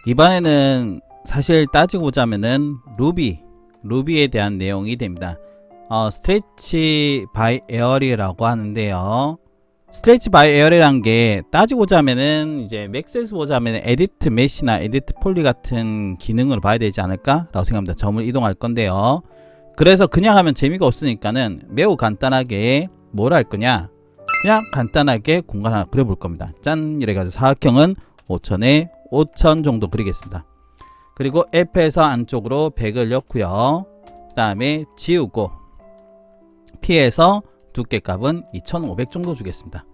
이번에는 사실 따지고 보자면은 루비에 대한 내용이 됩니다. 스트레치 바이 에어리라고 하는데요. 스트레치 바이 에어리란 게 따지고 보자면은 이제 맥스에서 보자면 에디트 메시나 에디트 폴리 같은 기능으로 봐야 되지 않을까 라고 생각합니다. 점을 이동할 건데요. 그래서 그냥 하면 재미가 없으니까는 매우 간단하게 뭘 할 거냐, 그냥 간단하게 공간 하나 그려볼 겁니다. 짠, 이래가지고 사각형은 5천에 5천 정도 그리겠습니다. 그리고 F에서 안쪽으로 100을 넣고요. 그 다음에 지우고 P에서 두께값은 2500 정도 주겠습니다.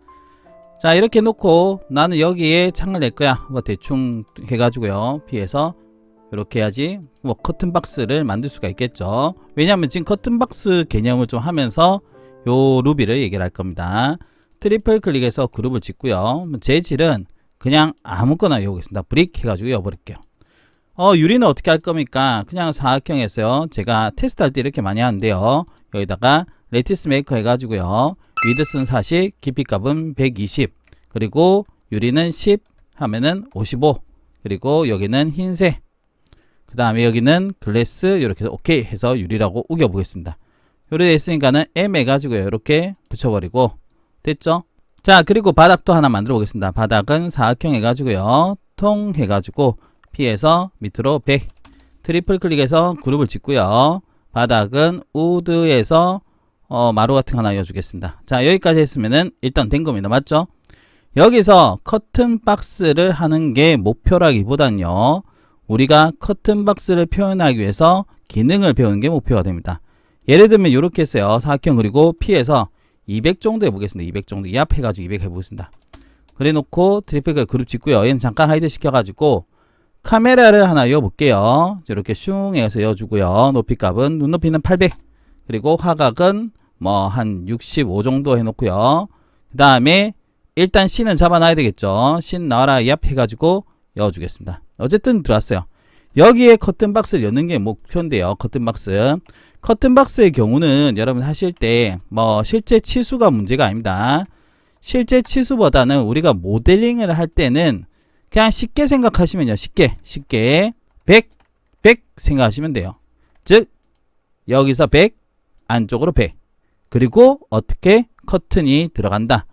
자, 이렇게 놓고 나는 여기에 창을 낼 거야. 뭐 대충 해가지고요. P에서 이렇게 해야지 뭐 커튼박스를 만들 수가 있겠죠. 왜냐하면 지금 커튼박스 개념을 좀 하면서 요 루비를 얘기를 할 겁니다. 트리플 클릭해서 그룹을 짓고요. 재질은 그냥 아무거나 이용하겠습니다. 브릭 해가지고 여버릴게요. 유리는 어떻게 할 겁니까? 그냥 사각형에서요. 제가 테스트할 때 이렇게 많이 하는데요. 여기다가 레티스 메이커 해가지고요. 위드스는 40, 깊이값은 120, 그리고 유리는 10 하면은 55, 그리고 여기는 흰색, 그 다음에 여기는 글래스, 이렇게 해서 오케이 해서 유리라고 우겨 보겠습니다. 요리 됐으니까는 M 해가지고요. 이렇게 붙여버리고 됐죠? 자, 그리고 바닥도 하나 만들어 보겠습니다. 바닥은 사각형 해가지고요. 통 해가지고 P에서 밑으로 100, 트리플 클릭해서 그룹을 짓고요. 바닥은 우드에서 마루 같은 거 하나 넣어주겠습니다. 자, 여기까지 했으면은 일단 된 겁니다. 맞죠? 여기서 커튼 박스를 하는 게 목표라기보단요, 우리가 커튼 박스를 표현하기 위해서 기능을 배우는 게 목표가 됩니다. 예를 들면 이렇게 했어요. 사각형 그리고 P에서 200 정도 해보겠습니다. 200 정도 이합해가지고 200 해보겠습니다. 그래 놓고 트리플 그룹 짓고요. 얘는 잠깐 하이드 시켜가지고 카메라를 하나 이어볼게요. 이렇게 슝 해서 이어주고요. 높이값은 눈높이는 800, 그리고 화각은 뭐 한 65 정도 해놓고요. 그 다음에 일단 씬은 잡아놔야 되겠죠. 씬 나와라 이합 해가지고 넣어주겠습니다. 어쨌든 들어왔어요. 여기에 커튼박스를 여는 게 목표인데요. 커튼박스의 경우는 여러분 하실 때 뭐 실제 치수가 문제가 아닙니다. 실제 치수보다는 우리가 모델링을 할 때는 그냥 쉽게 생각하시면요. 쉽게 100 생각하시면 돼요. 즉 여기서 100, 안쪽으로 100, 그리고 어떻게 커튼이 들어간다.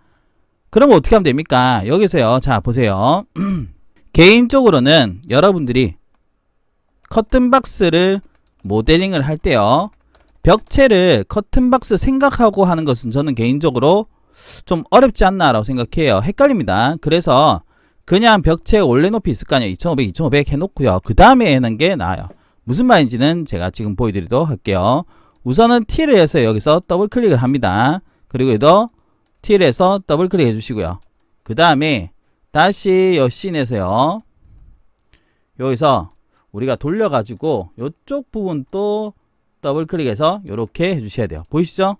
그럼 어떻게 하면 됩니까? 여기서요. 자, 보세요. 개인적으로는 여러분들이 커튼박스를 모델링을 할 때요, 벽체를 커튼박스 생각하고 하는 것은 저는 개인적으로 좀 어렵지 않나 라고 생각해요. 헷갈립니다. 그래서 그냥 벽체 원래 높이 있을 거 아니에요. 2500, 2500 해놓고요. 그 다음에 하는 게 나아요. 무슨 말인지는 제가 지금 보여드리도록 할게요. 우선은 T를 해서 여기서 더블 클릭을 합니다. 그리고 여기도 T를 해서 더블 클릭 해주시고요. 그 다음에 다시 요 씬에서요, 여기서 우리가 돌려가지고 이쪽 부분 또 더블 클릭해서 이렇게 해주셔야 돼요. 보이시죠?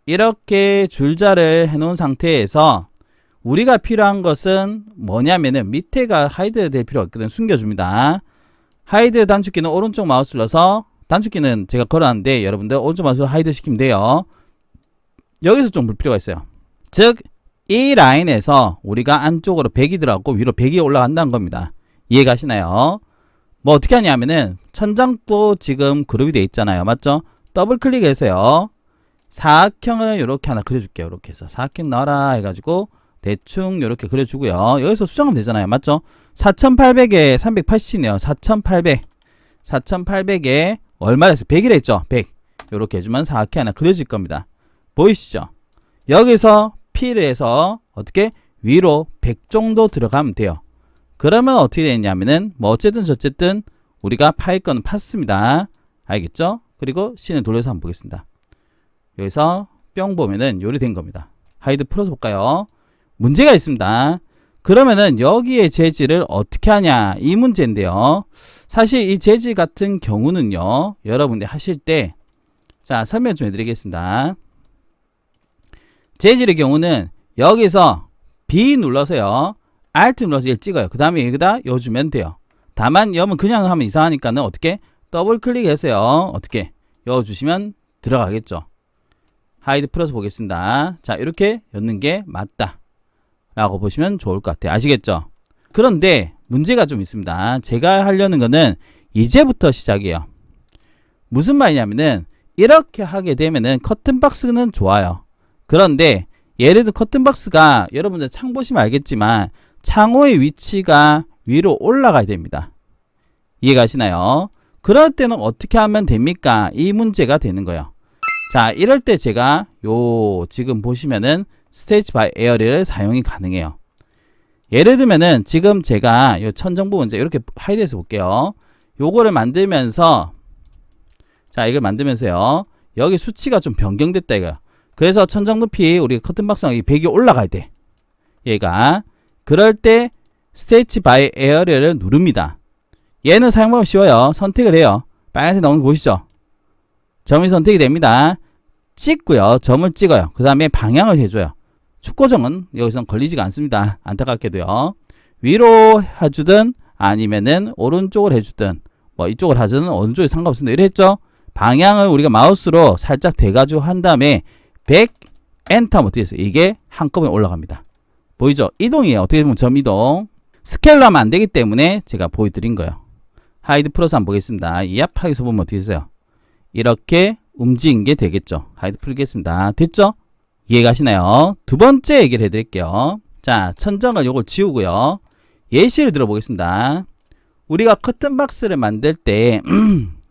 이렇게 줄자를 해놓은 상태에서 우리가 필요한 것은 뭐냐면은 밑에가 하이드 될 필요가 없거든. 숨겨줍니다. 하이드 단축키는 오른쪽 마우스 눌러서, 단축키는 제가 걸어놨는데 여러분들 오른쪽 마우스 하이드 시키면 돼요. 여기서 좀 볼 필요가 있어요. 즉 이 라인에서 우리가 안쪽으로 100이 들어가고 위로 100이 올라간다는 겁니다. 이해가시나요? 뭐 어떻게 하냐면은 천장도 지금 그룹이 되어 있잖아요. 맞죠? 더블 클릭해서요, 사각형을 이렇게 하나 그려줄게요. 이렇게 해서 사각형 넣어라 해가지고 대충 이렇게 그려주고요. 여기서 수정하면 되잖아요. 맞죠? 4800에 380이네요. 4800에 얼마 됐어요? 100이라 했죠? 100. 이렇게 해주면 사각형 하나 그려질 겁니다. 보이시죠? 여기서 P를 해서 어떻게 위로 100 정도 들어가면 돼요. 그러면 어떻게 되냐면은 뭐 어쨌든 저쨌든 우리가 파일 거는 팠습니다. 알겠죠? 그리고 씬을 돌려서 한번 보겠습니다. 여기서 뿅 보면은 요리 된 겁니다. 하이드 풀어서 볼까요? 문제가 있습니다. 그러면은 여기에 재질을 어떻게 하냐, 이 문제인데요. 사실 이 재질 같은 경우는요, 여러분들 하실 때, 자, 설명 좀 해드리겠습니다. 재질의 경우는 여기서 B 눌러서요, Alt 눌러서 얘를 찍어요. 그 다음에 여기다 여주면 돼요. 다만 여러분 그냥 하면 이상하니까는 어떻게 더블 클릭해서요, 어떻게 여어주시면 들어가겠죠. 하이드 풀어서 보겠습니다. 자, 이렇게 였는 게 맞다 라고 보시면 좋을 것 같아요. 아시겠죠? 그런데 문제가 좀 있습니다. 제가 하려는 거는 이제부터 시작이에요. 무슨 말이냐면은 이렇게 하게 되면은 커튼박스는 좋아요. 그런데 예를 들어 커튼박스가 여러분들 창 보시면 알겠지만 창호의 위치가 위로 올라가야 됩니다. 이해가시나요? 그럴 때는 어떻게 하면 됩니까? 이 문제가 되는 거예요. 자, 이럴 때 제가 지금 보시면은 스테이치 바이 에어리를 사용이 가능해요. 예를 들면은 지금 제가 요 천정 부분 이렇게 하이드해서 볼게요. 요거를 만들면서 자, 이걸 만들면서요. 여기 수치가 좀 변경됐다 이거요. 그래서 천정 높이 우리 커튼박스가 100이 올라가야 돼. 얘가. 그럴 때 스테이치 바이 에어리를 누릅니다. 얘는 사용 방법이 쉬워요. 선택을 해요. 빨간색 나오는 거 보이시죠? 점이 선택이 됩니다. 찍고요. 점을 찍어요. 그 다음에 방향을 해줘요. 축고정은 여기서는 걸리지가 않습니다. 안타깝게도요. 위로 해주든 아니면은 오른쪽을 해주든 뭐 이쪽을 하든 어느 쪽에 상관없습니다. 이래 했죠? 방향을 우리가 마우스로 살짝 대가지고 한 다음에 100 엔터 하면 어떻게 됐어요? 이게 한꺼번에 올라갑니다. 보이죠? 이동이에요. 어떻게 보면 점 이동. 스케일로 하면 안 되기 때문에 제가 보여드린 거예요. 하이드 풀어서 한번 보겠습니다. 이 앞에서 보면 어떻게 됐어요? 이렇게 움직인 게 되겠죠. 하이드 풀겠습니다. 됐죠? 이해가시나요? 두 번째 얘기를 해드릴게요. 자, 천정을 요걸 지우고요. 예시를 들어보겠습니다. 우리가 커튼박스를 만들 때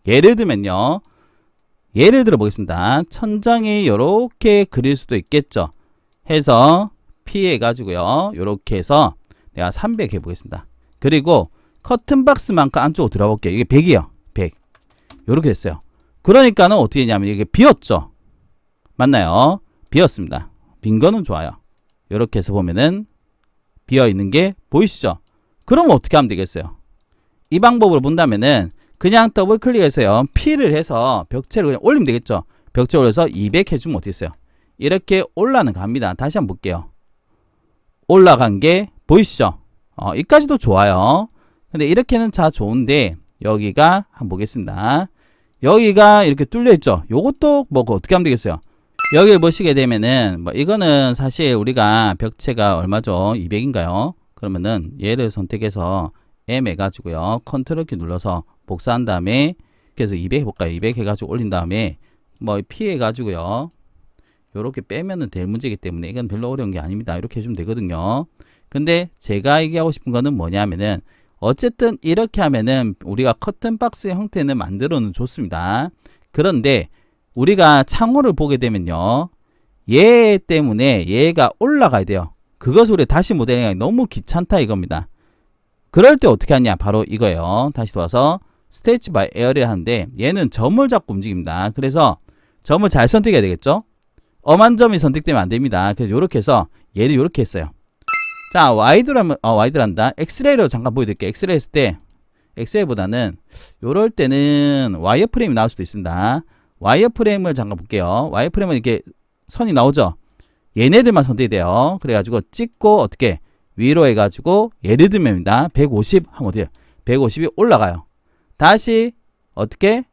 예를 들면요. 예를 들어보겠습니다. 천정이 요렇게 그릴 수도 있겠죠. 해서 피해가지고요. 요렇게 해서 내가 300 해보겠습니다. 그리고 커튼박스만큼 안쪽으로 들어가 볼게요. 이게 100이요. 100. 요렇게 됐어요. 그러니까는 어떻게 했냐면 이게 비었죠. 맞나요? 비었습니다. 빈 거는 좋아요. 요렇게 해서 보면은 비어있는 게 보이시죠? 그럼 어떻게 하면 되겠어요? 이 방법으로 본다면은 그냥 더블 클릭해서요. P를 해서 벽체를 그냥 올리면 되겠죠. 벽체 올려서 200 해주면 어떻게 했어요? 이렇게 올라가는 겁니다. 다시 한번 볼게요. 올라간 게 보이시죠? 이까지도 좋아요. 근데 이렇게는 자 좋은데 여기가 한번 보겠습니다. 여기가 이렇게 뚫려 있죠. 요것도 뭐 어떻게 하면 되겠어요? 여기를 보시게 되면은 뭐 이거는 사실 우리가 벽체가 얼마죠? 200인가요? 그러면은 얘를 선택해서 M 해가지고요. 컨트롤 키 눌러서 복사한 다음에 그래서 200 해볼까요? 200 해가지고 올린 다음에 뭐 P 해가지고요. 요렇게 빼면은 될 문제이기 때문에 이건 별로 어려운 게 아닙니다. 이렇게 해주면 되거든요. 근데 제가 얘기하고 싶은 거는 뭐냐면은 어쨌든 이렇게 하면은 우리가 커튼박스의 형태는 만들어는 좋습니다. 그런데 우리가 창호를 보게 되면요. 얘 때문에 얘가 올라가야 돼요. 그것을 우리 다시 모델링하기 너무 귀찮다 이겁니다. 그럴 때 어떻게 하냐? 바로 이거예요. 다시 돌아서 스테이치 바이 에어리를 하는데 얘는 점을 잡고 움직입니다. 그래서 점을 잘 선택해야 되겠죠? 엄한 점이 선택되면 안 됩니다. 그래서 이렇게 해서 얘를 이렇게 했어요. 자, 와이드란다. 엑스레이로 잠깐 보여드릴게요. 엑스레이 했을 때, 엑스레이보다는, 요럴 때는 와이어프레임이 나올 수도 있습니다. 와이어프레임을 잠깐 볼게요. 와이어프레임은 이렇게 선이 나오죠? 얘네들만 선택이 돼요. 그래가지고 찍고, 어떻게, 위로 해가지고, 예를 들면입니다. 150 하면 어때요? 150이 올라가요. 다시, 어떻게,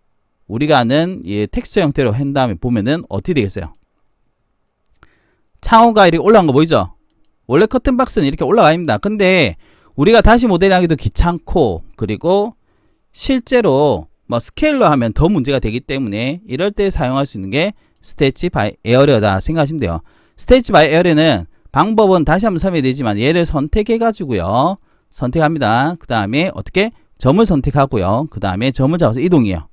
우리가 아는 이 텍스처 형태로 한 다음에 보면은 어떻게 되겠어요? 창호가 이렇게 올라간 거 보이죠? 원래 커튼박스는 이렇게 올라가입니다. 근데 우리가 다시 모델하기도 귀찮고 그리고 실제로 뭐 스케일로 하면 더 문제가 되기 때문에 이럴 때 사용할 수 있는 게 스테이치 바이 에어리어다 생각하시면 돼요. 스테이치 바이 에어리어는 방법은 다시 한번 설명해 드리지만 얘를 선택해 가지고요. 선택합니다. 그 다음에 어떻게 점을 선택하고요. 그 다음에 점을 잡아서 이동해요.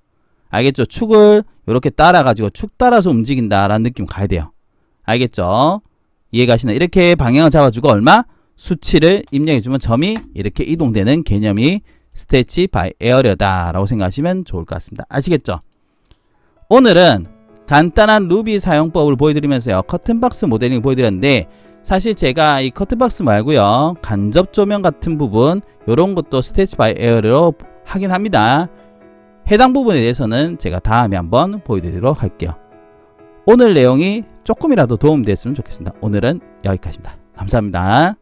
알겠죠? 축을 이렇게 따라 가지고 축 따라서 움직인다라는 느낌 가야 돼요. 알겠죠? 이해가시나? 이렇게 방향을 잡아주고 얼마? 수치를 입력해주면 점이 이렇게 이동되는 개념이 스테이치 바이 에어리어다 라고 생각하시면 좋을 것 같습니다. 아시겠죠? 오늘은 간단한 루비 사용법을 보여드리면서요. 커튼박스 모델링 보여드렸는데 사실 제가 이 커튼박스 말고요. 간접 조명 같은 부분 요런 것도 스테이치 바이 에어리어로 하긴 합니다. 해당 부분에 대해서는 제가 다음에 한번 보여드리도록 할게요. 오늘 내용이 조금이라도 도움됐으면 좋겠습니다. 오늘은 여기까지입니다. 감사합니다.